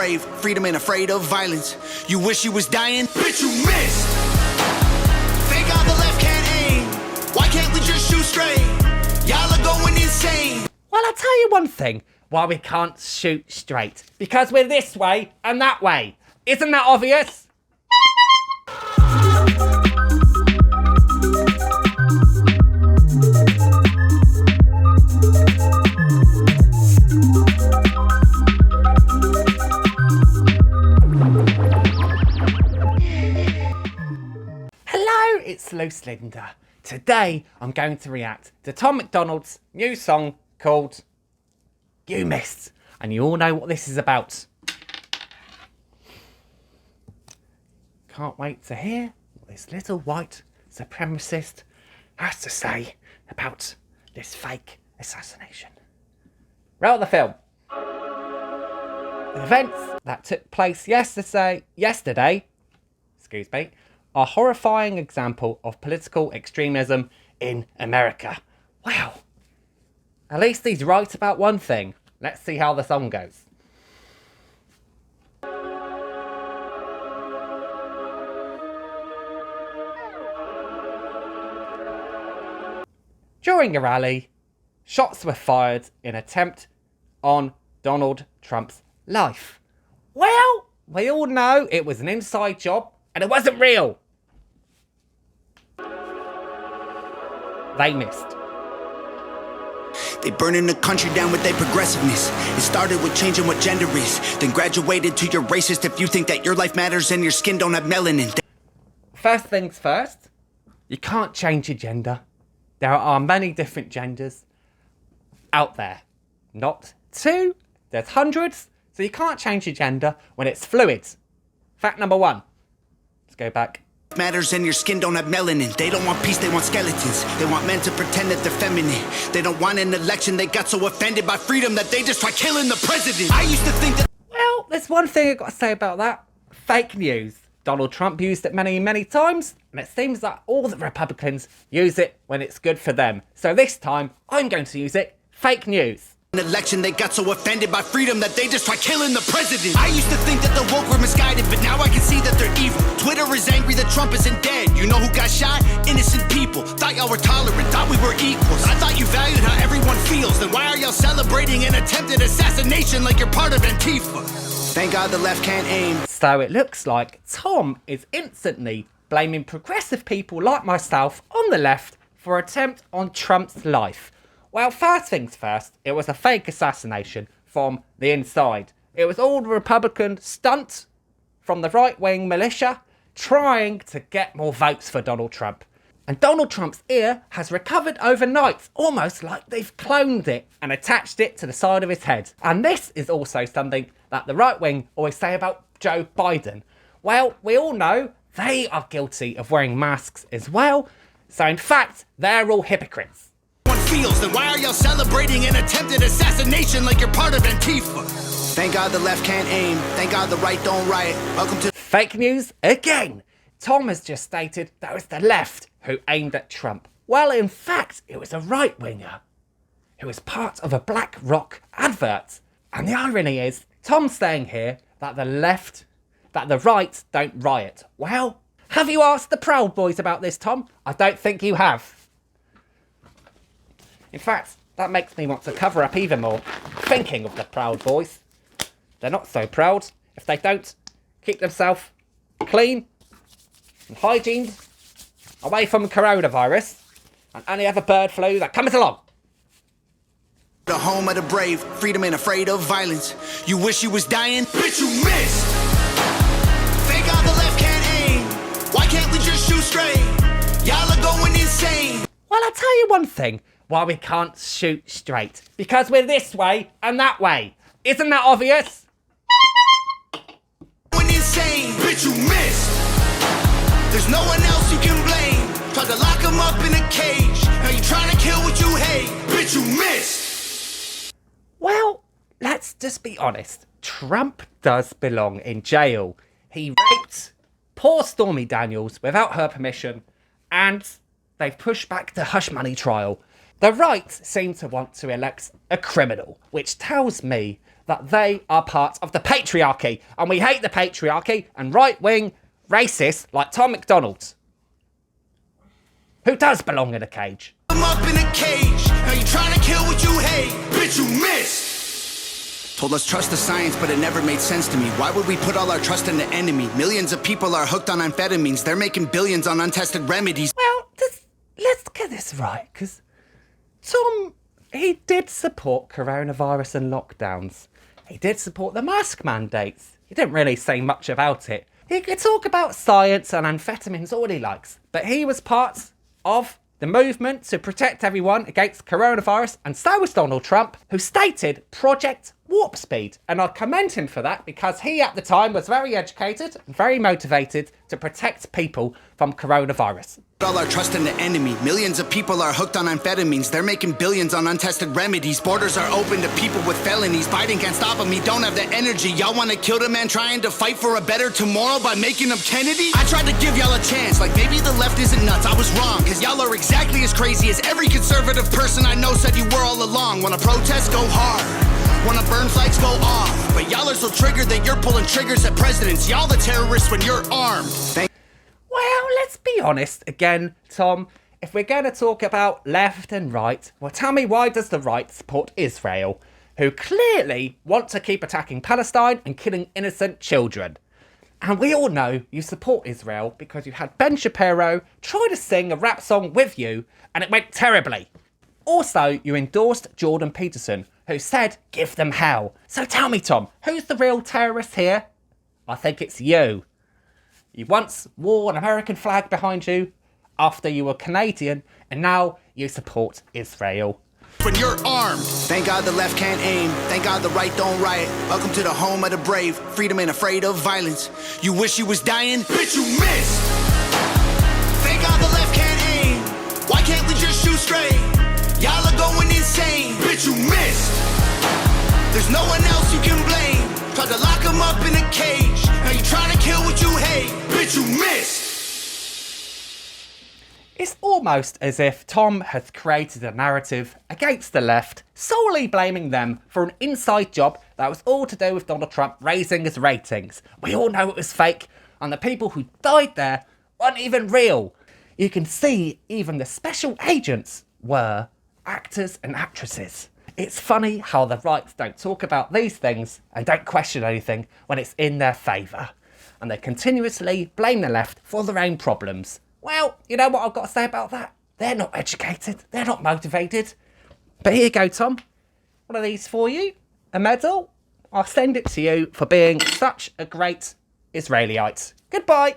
Brave, freedom and afraid of violence. You wish you was dying? Bitch, you missed! Thank God the left can't aim. Why can't we just shoot straight? Y'all are going insane. Well, I'll tell you one thing why we can't shoot straight. Because we're this way and that way. Isn't that obvious? Hello, it's Loose Linda. Today, I'm going to react to Tom MacDonald's new song called You Missed. And you all know what this is about. Can't wait to hear what this little white supremacist has to say about this fake assassination. Roll the film. The events that took place yesterday, are a horrifying example of political extremism in America. Wow. At least he's right about one thing. Let's see how the song goes. During a rally, shots were fired in attempt on Donald Trump's life. Well, we all know it was an inside job and it wasn't real. They missed. They burning the country down with their progressiveness. It started with changing what gender is, then graduated to you're racist if you think that your life matters and your skin don't have melanin. First things first, you can't change your gender. There are many different genders out there. Not two, there's hundreds, so you can't change your gender when it's fluid. Fact number one. Let's go back. Matters and your skin don't have melanin. They don't want peace, they want skeletons. They want men to pretend that they're feminine. They don't want an election. They got so offended by freedom that they just try killing the president. I used to think that... Well, there's one thing I've got to say about that. Fake news. Donald Trump used it many, many times, and it seems that all the Republicans use it when it's good for them. So this time, I'm going to use it. Fake news. An election, they got so offended by freedom that they just try killing the president. I used to think that the woke were misguided, but now I can see that they're evil. Twitter is angry that Trump isn't dead. You know who got shot? Innocent people. Thought y'all were tolerant, thought we were equals. I thought you valued how everyone feels. Then why are y'all celebrating an attempted assassination like you're part of Antifa? Thank God the left can't aim. So it looks like Tom is instantly blaming progressive people like myself on the left for attempt on Trump's life. Well, first things first, it was a fake assassination from the inside. It was all the Republican stunt from the right-wing militia trying to get more votes for Donald Trump. And Donald Trump's ear has recovered overnight, almost like they've cloned it and attached it to the side of his head. And this is also something that the right-wing always say about Joe Biden. Well, we all know they are guilty of wearing masks as well. So in fact, they're all hypocrites. Feels, then why are y'all celebrating an attempted assassination like you're part of Antifa? Thank God the left can't aim. Thank God the right don't riot. Welcome to fake news again. Tom has just stated that it was the left who aimed at Trump. Well, in fact, it was a right-winger who was part of a BlackRock advert. And the irony is, Tom's saying here that the right don't riot. Well, have you asked the Proud Boys about this, Tom? I don't think you have. In fact, that makes me want to cover up even more. Thinking of the Proud Boys. They're not so proud if they don't keep themselves clean and hygiene away from coronavirus and any other bird flu that comes along. The home of the brave, freedom and afraid of violence. You wish you was dying? Bitch, you missed! Thank God the left can't aim. Why can't we just shoot straight? Y'all are going insane. Well, I'll tell you one thing why we can't shoot straight. Because we're this way and that way. Isn't that obvious? Going insane. Bitch, you missed! There's no one else you can blame. Tried to lock him up in a cage. Now you trying to kill what you hate. Bitch, you missed! Well, let's just be honest. Trump does belong in jail. He raped poor Stormy Daniels without her permission, and they've pushed back the hush money trial. The right seem to want to elect a criminal, which tells me that they are part of the patriarchy, and we hate the patriarchy and right-wing racists like Tom MacDonald, who does belong in a cage. I'm up in a cage. Now you trying to kill what you hate. Bitch, you missed. Told us trust the science, but it never made sense to me. Why would we put all our trust in the enemy? Millions of people are hooked on amphetamines. They're making billions on untested remedies. Well, let's get this right, because Tom, he did support coronavirus and lockdowns. He did support the mask mandates. He didn't really say much about it. He could talk about science and amphetamines all he likes, but he was part of the movement to protect everyone against coronavirus, and so was Donald Trump, who stated Project Warp Speed. And I commend him for that, because he at the time was very educated and very motivated to protect people from coronavirus. All our trust in the enemy. Millions of people are hooked on amphetamines. They're making billions on untested remedies. Borders are open to people with felonies. Biden can't stop them. He don't have the energy. Y'all want to kill the man trying to fight for a better tomorrow by making him Kennedy? I tried to give y'all a chance. Like maybe the left isn't nuts. I was wrong. Cause y'all are exactly as crazy as every conservative person I know said you were all along. Wanna protest? Go hard. Wanna burn flags? Go off. But y'all are so triggered that you're pulling triggers at presidents. Y'all the terrorists when you're armed. Well, let's be honest again, Tom. If we're going to talk about left and right, well, tell me, why does the right support Israel, who clearly want to keep attacking Palestine and killing innocent children? And we all know you support Israel because you had Ben Shapiro try to sing a rap song with you and it went terribly. Also, you endorsed Jordan Peterson, who said, give them hell. So tell me, Tom, who's the real terrorist here? I think it's you. You once wore an American flag behind you after you were Canadian, and now you support Israel. When you're armed. Thank God the left can't aim. Thank God the right don't riot. Welcome to the home of the brave. Freedom ain't afraid of violence. You wish you was dying? Bitch, you missed. Thank God the left can't aim. Why can't we just shoot straight? Y'all are going insane. Bitch, you missed. There's no one else you can blame. Tried to lock him up in a cage. Now you trying to kill what you hate. Bitch, you missed. It's almost as if Tom has created a narrative against the left, solely blaming them for an inside job that was all to do with Donald Trump raising his ratings. We all know it was fake, and the people who died there weren't even real. You can see even the special agents were actors and actresses. It's funny how the right don't talk about these things and don't question anything when it's in their favour. And they continuously blame the left for their own problems. Well, you know what I've got to say about that? They're not educated. They're not motivated. But here you go, Tom. One of these for you. A medal. I'll send it to you for being such a great Israelite. Goodbye.